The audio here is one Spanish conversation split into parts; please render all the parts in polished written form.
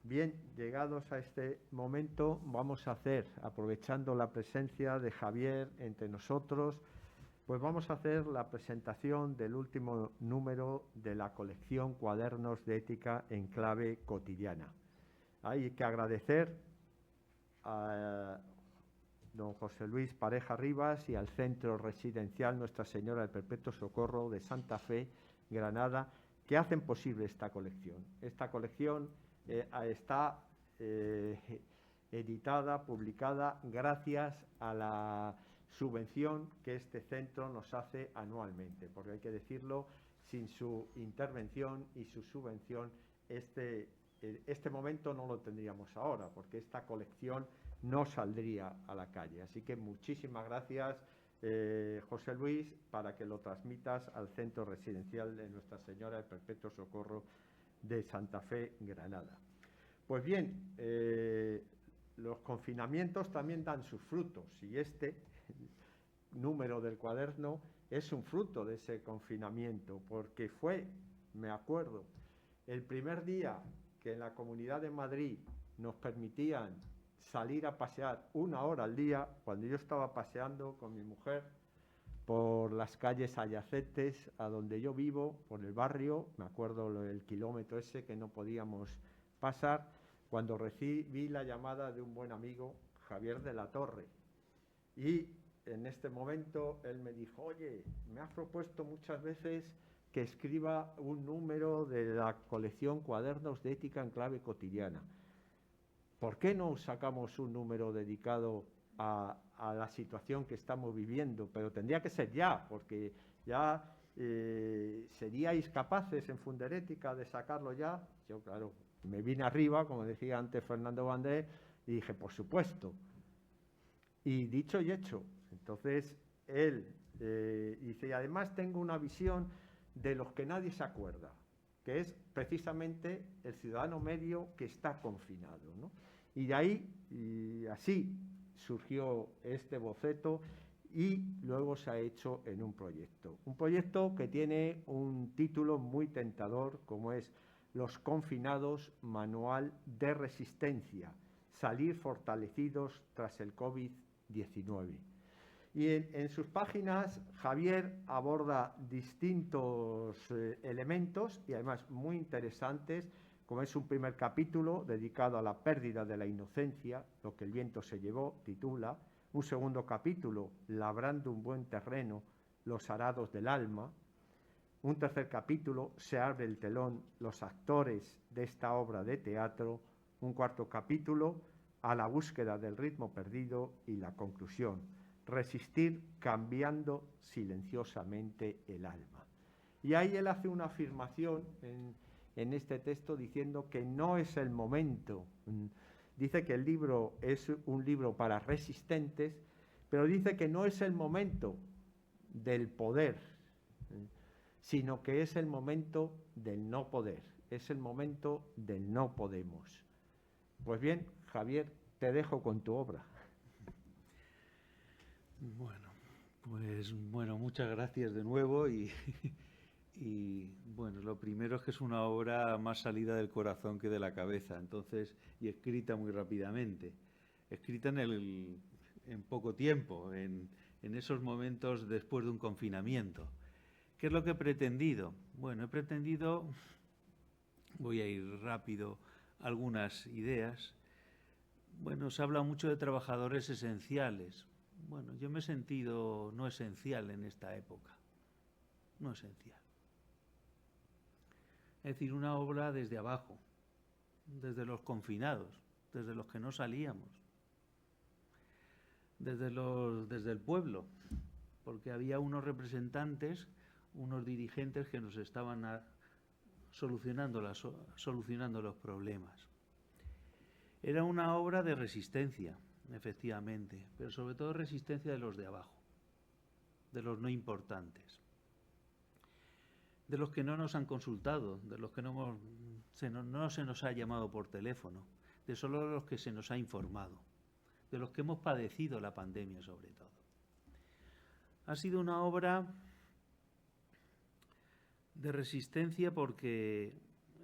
Bien, llegados a este momento, vamos a hacer, aprovechando la presencia de Javier entre nosotros, pues vamos a hacer la presentación del último número de la colección Cuadernos de Ética en Clave Cotidiana. Hay que agradecer a don José Luis Pareja Rivas y al Centro Residencial Nuestra Señora del Perpetuo Socorro de Santa Fe, Granada, que hacen posible esta colección. Esta colección está editada, publicada, gracias a la subvención que este centro nos hace anualmente, porque hay que decirlo, sin su intervención y su subvención, este momento no lo tendríamos ahora, porque esta colección no saldría a la calle. Así que muchísimas gracias, José Luis, para que lo transmitas al Centro Residencial de Nuestra Señora del Perpetuo Socorro de Santa Fe, Granada. Pues bien, los confinamientos también dan sus frutos, y este número del cuaderno es un fruto de ese confinamiento, porque fue, me acuerdo, el primer día que en la Comunidad de Madrid nos permitían salir a pasear 1 hora al día, cuando yo estaba paseando con mi mujer por las calles adyacentes a donde yo vivo, por el barrio, me acuerdo el kilómetro ese que no podíamos pasar, cuando recibí la llamada de un buen amigo, Javier de la Torre, y en este momento él me dijo: oye, me has propuesto muchas veces que escriba un número de la colección Cuadernos de Ética en Clave Cotidiana. ¿Por qué no sacamos un número dedicado a la situación que estamos viviendo? Pero tendría que ser ya, porque ya seríais capaces en Funderética de sacarlo ya. Yo, claro, me vine arriba, como decía antes Fernando Bandé, y dije, por supuesto. Y dicho y hecho. Entonces, él dice, y además tengo una visión de los que nadie se acuerda, que es precisamente el ciudadano medio que está confinado, ¿no? Y de ahí, y así surgió este boceto y luego se ha hecho en un proyecto. Un proyecto que tiene un título muy tentador, como es Los confinados, manual de resistencia, salir fortalecidos tras el COVID-19. Y en sus páginas Javier aborda distintos elementos y además muy interesantes, como es un primer capítulo dedicado a la pérdida de la inocencia, lo que el viento se llevó, titula. Un segundo capítulo, labrando un buen terreno, los arados del alma. Un tercer capítulo, se abre el telón, los actores de esta obra de teatro. Un cuarto capítulo, a la búsqueda del ritmo perdido, y la conclusión, resistir cambiando silenciosamente el alma. Y ahí él hace una afirmación en este texto diciendo que no es el momento. Dice que el libro es un libro para resistentes, pero dice que no es el momento del poder, sino que es el momento del no poder, es el momento del no podemos. Pues bien, Javier, te dejo con tu obra. Bueno, muchas gracias de nuevo y bueno, lo primero es que es una obra más salida del corazón que de la cabeza, entonces, y escrita muy rápidamente, escrita en poco tiempo, en esos momentos después de un confinamiento. ¿Qué es lo que he pretendido? Bueno, he pretendido, voy a ir rápido, algunas ideas. Bueno, se habla mucho de trabajadores esenciales. Bueno, yo me he sentido no esencial en esta época, no esencial. Es decir, una obra desde abajo, desde los confinados, desde los que no salíamos, desde el pueblo, porque había unos representantes, unos dirigentes que nos estaban solucionando los problemas. Era una obra de resistencia, efectivamente, pero sobre todo resistencia de los de abajo, de los no importantes, de los que no nos han consultado, de los que no se nos ha llamado por teléfono, de solo los que se nos ha informado, de los que hemos padecido la pandemia sobre todo. Ha sido una obra de resistencia porque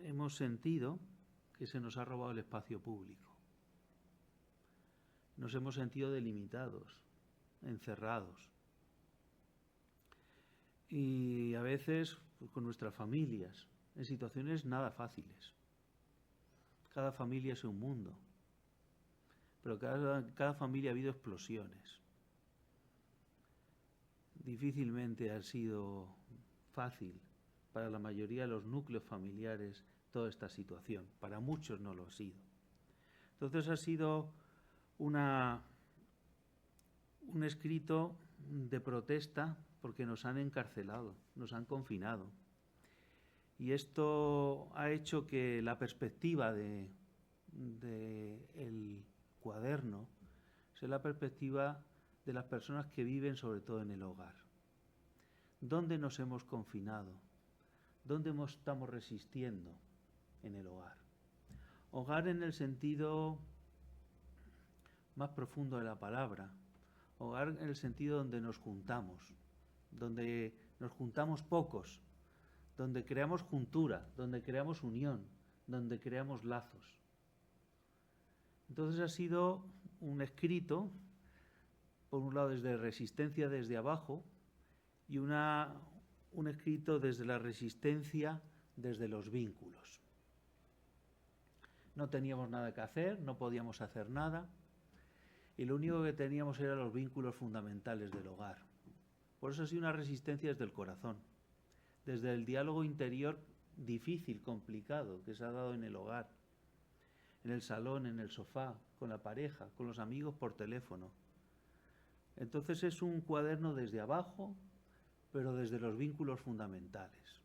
hemos sentido que se nos ha robado el espacio público. Nos hemos sentido delimitados, encerrados. Y a veces pues, con nuestras familias, en situaciones nada fáciles. Cada familia es un mundo, pero cada familia ha habido explosiones. Difícilmente ha sido fácil para la mayoría de los núcleos familiares toda esta situación. Para muchos no lo ha sido. Entonces ha sido un escrito de protesta porque nos han encarcelado, nos han confinado. Y esto ha hecho que la perspectiva del cuaderno sea la perspectiva de las personas que viven sobre todo en el hogar. ¿Dónde nos hemos confinado? ¿Dónde estamos resistiendo? En el hogar. Hogar en el sentido más profundo de la palabra. Hogar en el sentido donde nos juntamos pocos, donde creamos juntura, donde creamos unión, donde creamos lazos. Entonces ha sido un escrito, por un lado desde resistencia desde abajo y un escrito desde la resistencia desde los vínculos. No teníamos nada que hacer, no podíamos hacer nada y lo único que teníamos eran los vínculos fundamentales del hogar. Por eso ha sido una resistencia desde el corazón, desde el diálogo interior difícil, complicado, que se ha dado en el hogar, en el salón, en el sofá, con la pareja, con los amigos por teléfono. Entonces es un cuaderno desde abajo, pero desde los vínculos fundamentales,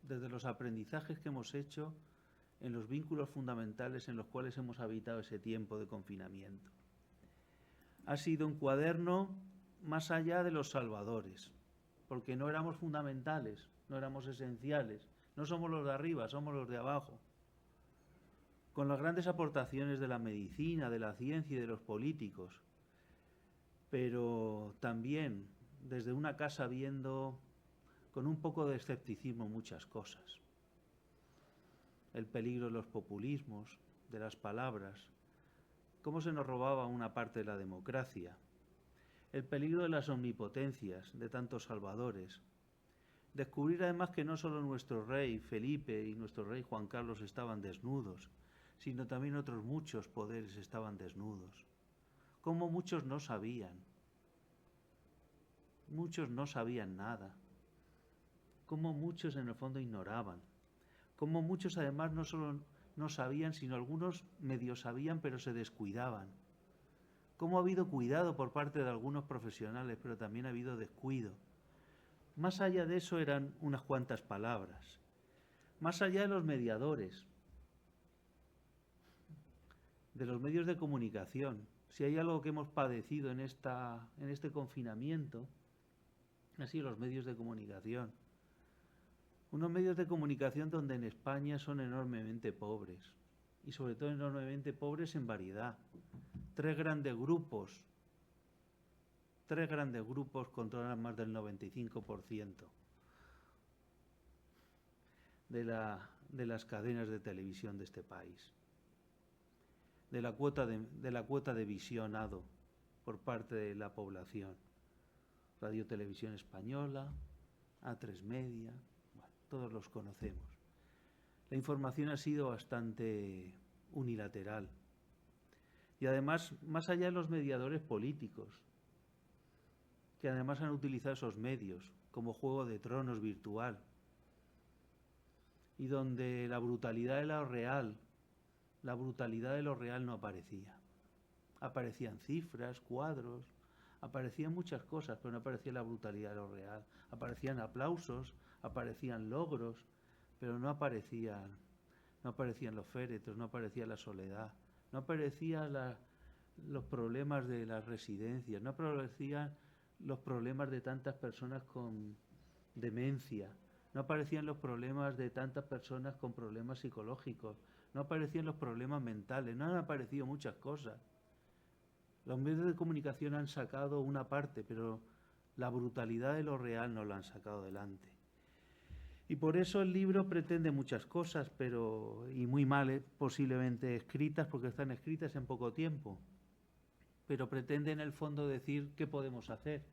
desde los aprendizajes que hemos hecho en los vínculos fundamentales en los cuales hemos habitado ese tiempo de confinamiento. Ha sido un cuaderno más allá de los salvadores, porque no éramos fundamentales, no éramos esenciales, no somos los de arriba, somos los de abajo. Con las grandes aportaciones de la medicina, de la ciencia y de los políticos, pero también desde una casa viendo con un poco de escepticismo muchas cosas. El peligro de los populismos, de las palabras, cómo se nos robaba una parte de la democracia, el peligro de las omnipotencias, de tantos salvadores. Descubrir además que no solo nuestro rey Felipe y nuestro rey Juan Carlos estaban desnudos, sino también otros muchos poderes estaban desnudos. Cómo muchos no sabían nada. Cómo muchos en el fondo ignoraban. Cómo muchos además no solo no sabían, sino algunos medio sabían pero se descuidaban. Cómo ha habido cuidado por parte de algunos profesionales, pero también ha habido descuido. Más allá de eso eran unas cuantas palabras. Más allá de los mediadores, de los medios de comunicación. Si hay algo que hemos padecido en este confinamiento, han sido los medios de comunicación. Unos medios de comunicación donde en España son enormemente pobres, y sobre todo enormemente pobres en variedad. Tres grandes grupos controlan más del 95% de las cadenas de televisión de este país. De la cuota de visionado por parte de la población. Radio Televisión Española, A3 Media, bueno, todos los conocemos. La información ha sido bastante unilateral. Y además, más allá de los mediadores políticos, que además han utilizado esos medios como juego de tronos virtual, y donde la brutalidad de lo real no aparecía. Aparecían cifras, cuadros, aparecían muchas cosas, pero no aparecía la brutalidad de lo real. Aparecían aplausos, aparecían logros, pero no aparecían los féretros, no aparecía la soledad, no aparecían los problemas de las residencias, no aparecían los problemas de tantas personas con demencia, no aparecían los problemas de tantas personas con problemas psicológicos, no aparecían los problemas mentales, no han aparecido muchas cosas. Los medios de comunicación han sacado una parte, pero la brutalidad de lo real no la han sacado adelante. Y por eso el libro pretende muchas cosas, y muy mal posiblemente escritas, porque están escritas en poco tiempo, pero pretende en el fondo decir qué podemos hacer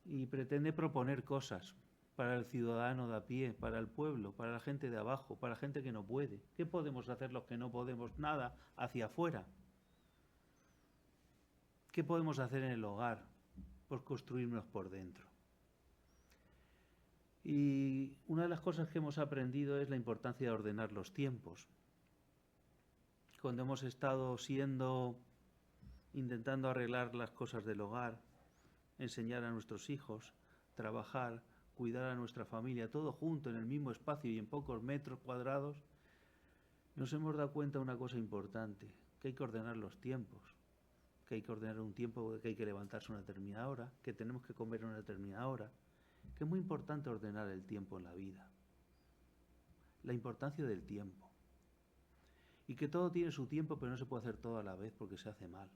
y pretende proponer cosas para el ciudadano de a pie, para el pueblo, para la gente de abajo, para la gente que no puede. ¿Qué podemos hacer los que no podemos nada hacia afuera? ¿Qué podemos hacer en el hogar? Pues construirnos por dentro. Y una de las cosas que hemos aprendido es la importancia de ordenar los tiempos. Cuando hemos estado intentando arreglar las cosas del hogar, enseñar a nuestros hijos, trabajar, cuidar a nuestra familia, todo junto en el mismo espacio y en pocos metros cuadrados, nos hemos dado cuenta de una cosa importante, que hay que ordenar los tiempos, que hay que ordenar un tiempo, que hay que levantarse a una determinada hora, que tenemos que comer a una determinada hora, que es muy importante ordenar el tiempo en la vida, la importancia del tiempo, y que todo tiene su tiempo, pero no se puede hacer todo a la vez porque se hace mal.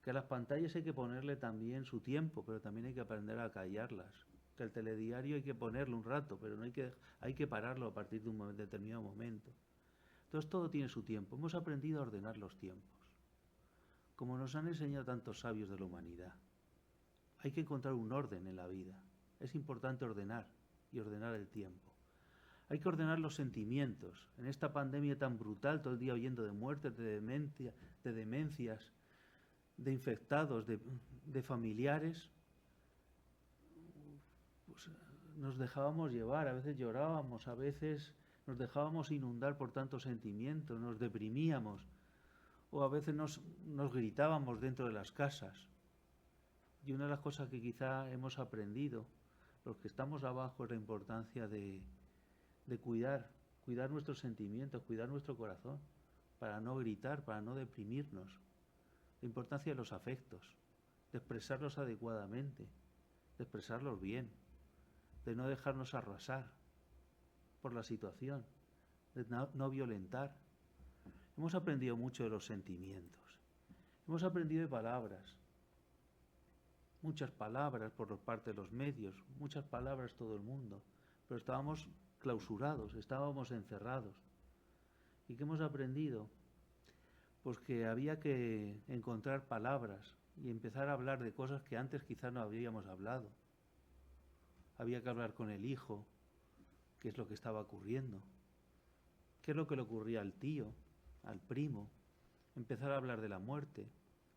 Que a las pantallas hay que ponerle también su tiempo, pero también hay que aprender a callarlas. Que el telediario hay que ponerle un rato, pero no hay que pararlo a partir de un determinado momento. Entonces todo tiene su tiempo. Hemos aprendido a ordenar los tiempos, como nos han enseñado tantos sabios de la humanidad. Hay que encontrar un orden en la vida. Es importante ordenar y ordenar el tiempo. Hay que ordenar los sentimientos. En esta pandemia tan brutal, todo el día oyendo de muertes, de demencias, de infectados, de familiares, pues nos dejábamos llevar, a veces llorábamos, a veces nos dejábamos inundar por tantos sentimientos, nos deprimíamos, o a veces nos gritábamos dentro de las casas. Y una de las cosas que quizá hemos aprendido, los que estamos abajo, es la importancia de cuidar nuestros sentimientos, cuidar nuestro corazón, para no gritar, para no deprimirnos. La importancia de los afectos, de expresarlos adecuadamente, de expresarlos bien, de no dejarnos arrasar por la situación, de no violentar. Hemos aprendido mucho de los sentimientos, hemos aprendido de palabras, muchas palabras por parte de los medios, muchas palabras todo el mundo, pero estábamos clausurados, estábamos encerrados. ¿Y qué hemos aprendido? Pues que había que encontrar palabras y empezar a hablar de cosas que antes quizás no habríamos hablado. Había que hablar con el hijo, qué es lo que estaba ocurriendo, qué es lo que le ocurría al tío, al primo, empezar a hablar de la muerte,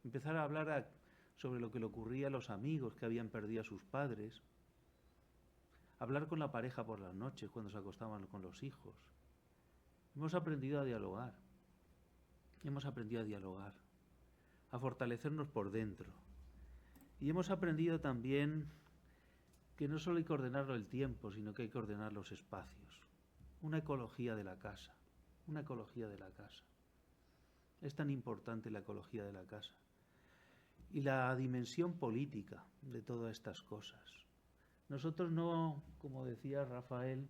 empezar a hablar sobre lo que le ocurría a los amigos que habían perdido a sus padres, hablar con la pareja por las noches cuando se acostaban con los hijos. Hemos aprendido a dialogar. Hemos aprendido a dialogar, a fortalecernos por dentro. Y hemos aprendido también que no solo hay que ordenar el tiempo, sino que hay que ordenar los espacios. Una ecología de la casa, una ecología de la casa. Es tan importante la ecología de la casa. Y la dimensión política de todas estas cosas. Nosotros no, como decía Rafael,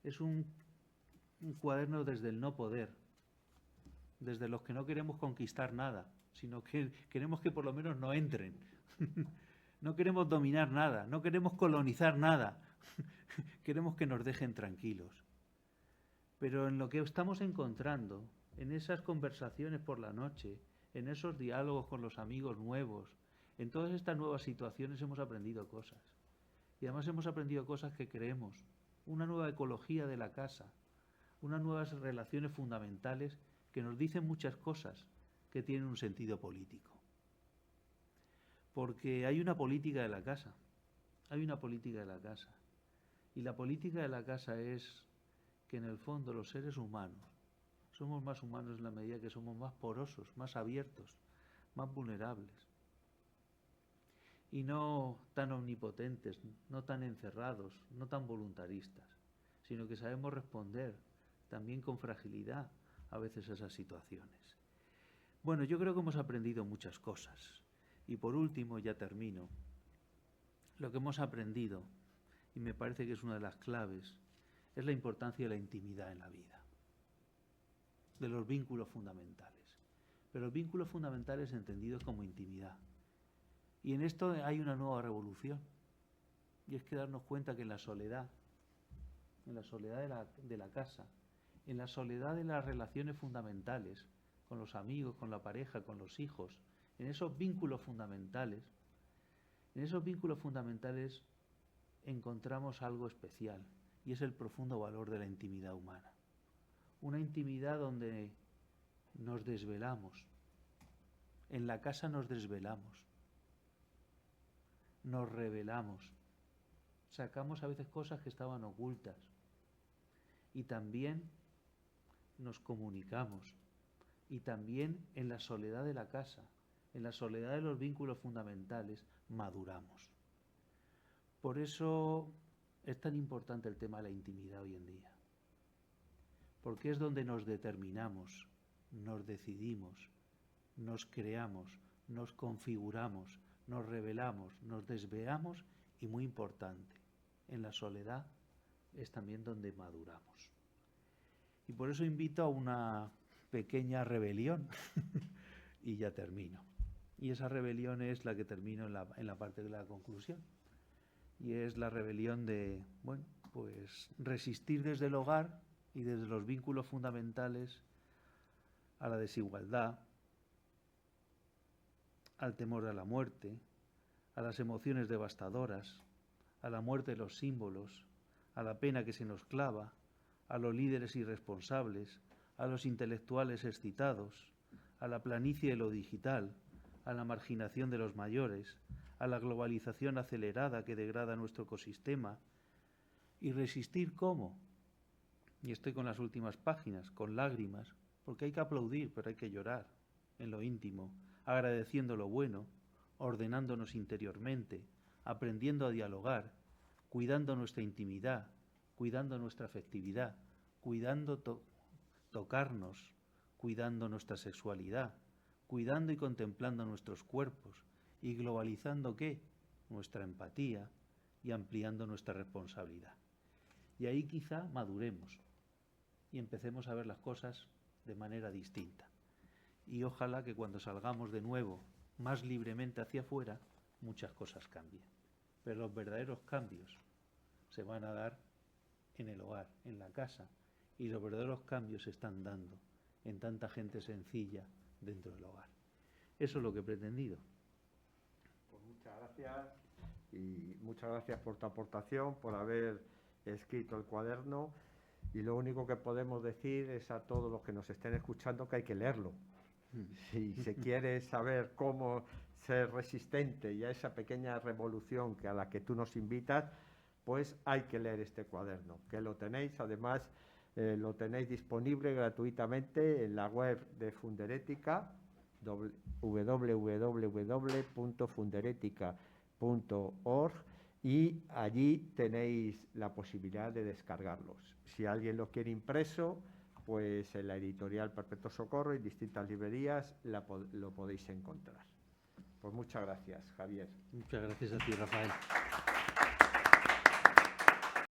es un cuaderno desde el no poder, desde los que no queremos conquistar nada, sino que queremos que por lo menos no entren. No queremos dominar nada, no queremos colonizar nada, queremos que nos dejen tranquilos. Pero en lo que estamos encontrando, en esas conversaciones por la noche, en esos diálogos con los amigos nuevos, en todas estas nuevas situaciones hemos aprendido cosas. Y además hemos aprendido cosas que creemos, una nueva ecología de la casa, unas nuevas relaciones fundamentales que nos dicen muchas cosas que tienen un sentido político. Porque hay una política de la casa, hay una política de la casa. Y la política de la casa es que en el fondo los seres humanos somos más humanos en la medida que somos más porosos, más abiertos, más vulnerables. Y no tan omnipotentes, no tan encerrados, no tan voluntaristas, sino que sabemos responder también con fragilidad a veces esas situaciones. Bueno, yo creo que hemos aprendido muchas cosas. Y por último, ya termino, lo que hemos aprendido, y me parece que es una de las claves, es la importancia de la intimidad en la vida, de los vínculos fundamentales. Pero los vínculos fundamentales entendidos como intimidad. Y en esto hay una nueva revolución. y es que darnos cuenta que en la soledad de la casa, en la soledad de las relaciones fundamentales, con los amigos, con la pareja, con los hijos, en esos vínculos fundamentales encontramos algo especial, y es el profundo valor de la intimidad humana. Una intimidad donde nos desvelamos. En la casa nos desvelamos, nos revelamos, sacamos a veces cosas que estaban ocultas y también nos comunicamos. Y también en la soledad de la casa, en la soledad de los vínculos fundamentales, maduramos. Por eso es tan importante el tema de la intimidad hoy en día, porque es donde nos determinamos, nos decidimos, nos creamos, nos configuramos, nos revelamos, nos desvelamos y, muy importante, en la soledad es también donde maduramos. Y por eso invito a una pequeña rebelión y ya termino. Y esa rebelión es la que termino en la parte de la conclusión. Y es la rebelión de, bueno, pues resistir desde el hogar y desde los vínculos fundamentales a la desigualdad, al temor a la muerte, a las emociones devastadoras, a la muerte de los símbolos, a la pena que se nos clava, a los líderes irresponsables, a los intelectuales excitados, a la planicie de lo digital, a la marginación de los mayores, a la globalización acelerada que degrada nuestro ecosistema. ¿Y resistir cómo? Y estoy con las últimas páginas, con lágrimas, porque hay que aplaudir, pero hay que llorar en lo íntimo, agradeciendo lo bueno, ordenándonos interiormente, aprendiendo a dialogar, cuidando nuestra intimidad, cuidando nuestra afectividad, cuidando tocarnos, cuidando nuestra sexualidad, cuidando y contemplando nuestros cuerpos y globalizando ¿qué? Nuestra empatía y ampliando nuestra responsabilidad. Y ahí quizá maduremos y empecemos a ver las cosas de manera distinta. Y ojalá que cuando salgamos de nuevo más libremente hacia afuera, muchas cosas cambien. Pero los verdaderos cambios se van a dar en el hogar, en la casa, y los verdaderos cambios se están dando en tanta gente sencilla dentro del hogar. Eso es lo que he pretendido. Pues muchas gracias, y muchas gracias por tu aportación, por haber escrito el cuaderno, y lo único que podemos decir es a todos los que nos estén escuchando que hay que leerlo. Si se quiere saber cómo ser resistente y a esa pequeña revolución a la que tú nos invitas, pues hay que leer este cuaderno, que lo tenéis, además lo tenéis disponible gratuitamente en la web de Funderética, www.funderetica.org, y allí tenéis la posibilidad de descargarlos. Si alguien lo quiere impreso, pues en la editorial Perpetuo Socorro y distintas librerías lo podéis encontrar. Pues muchas gracias, Javier. Muchas gracias a ti, Rafael.